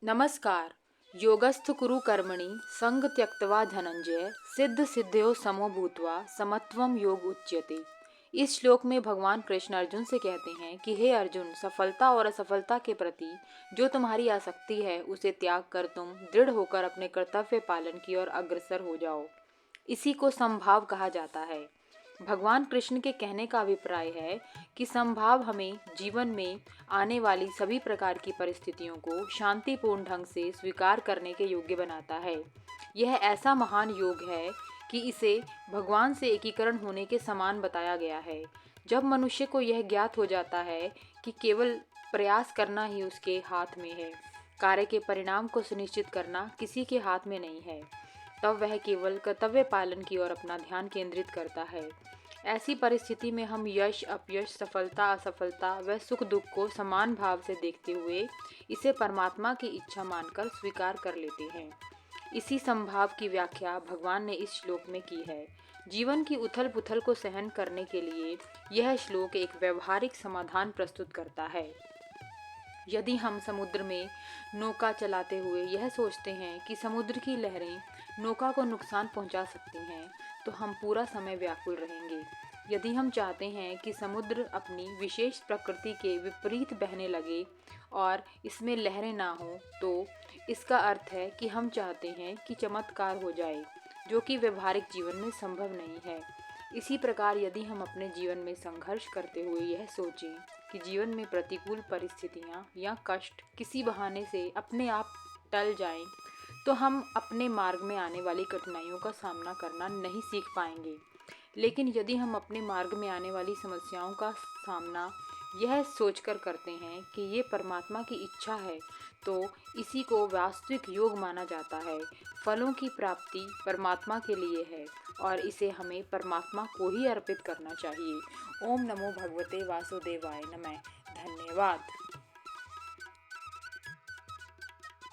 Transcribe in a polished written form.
नमस्कार। योगस्थ कुरु कर्मणि संग त्यक्त्वा धनंजय सिद्ध सिद्ध्यो समो भूत्वा समत्वम योग उच्यते। इस श्लोक में भगवान कृष्ण अर्जुन से कहते हैं कि हे अर्जुन, सफलता और असफलता के प्रति जो तुम्हारी आसक्ति है उसे त्याग कर तुम दृढ़ होकर अपने कर्तव्य पालन की ओर अग्रसर हो जाओ। इसी को समभाव कहा जाता है। भगवान कृष्ण के कहने का अभिप्राय है कि समभाव हमें जीवन में आने वाली सभी प्रकार की परिस्थितियों को शांतिपूर्ण ढंग से स्वीकार करने के योग्य बनाता है। यह ऐसा महान योग है कि इसे भगवान से एकीकरण होने के समान बताया गया है। जब मनुष्य को यह ज्ञात हो जाता है कि केवल प्रयास करना ही उसके हाथ में है, कार्य के परिणाम को सुनिश्चित करना किसी के हाथ में नहीं है, तब वह केवल कर्तव्य पालन की ओर अपना ध्यान केंद्रित करता है। ऐसी परिस्थिति में हम यश अपयश, सफलता असफलता व सुख दुख को समान भाव से देखते हुए इसे परमात्मा की इच्छा मानकर स्वीकार कर लेते हैं। इसी संभाव की व्याख्या भगवान ने इस श्लोक में की है। जीवन की उथल पुथल को सहन करने के लिए यह श्लोक एक व्यवहारिक समाधान प्रस्तुत करता है। यदि हम समुद्र में नौका चलाते हुए यह सोचते हैं कि समुद्र की लहरें नौका को नुकसान पहुंचा सकती हैं, तो हम पूरा समय व्याकुल रहेंगे। यदि हम चाहते हैं कि समुद्र अपनी विशेष प्रकृति के विपरीत बहने लगे और इसमें लहरें ना हो, तो इसका अर्थ है कि हम चाहते हैं कि चमत्कार हो जाए, जो कि व्यवहारिक जीवन में संभव नहीं है। इसी प्रकार यदि हम अपने जीवन में संघर्ष करते हुए यह सोचें कि जीवन में प्रतिकूल परिस्थितियां या कष्ट किसी बहाने से अपने आप टल जाएं, तो हम अपने मार्ग में आने वाली कठिनाइयों का सामना करना नहीं सीख पाएंगे। लेकिन यदि हम अपने मार्ग में आने वाली समस्याओं का सामना यह सोचकर करते हैं कि ये परमात्मा की इच्छा है, तो इसी को वास्तविक योग माना जाता है। फलों की प्राप्ति परमात्मा के लिए है और इसे हमें परमात्मा को ही अर्पित करना चाहिए। ओम नमो भगवते वासुदेवाय नमः। धन्यवाद।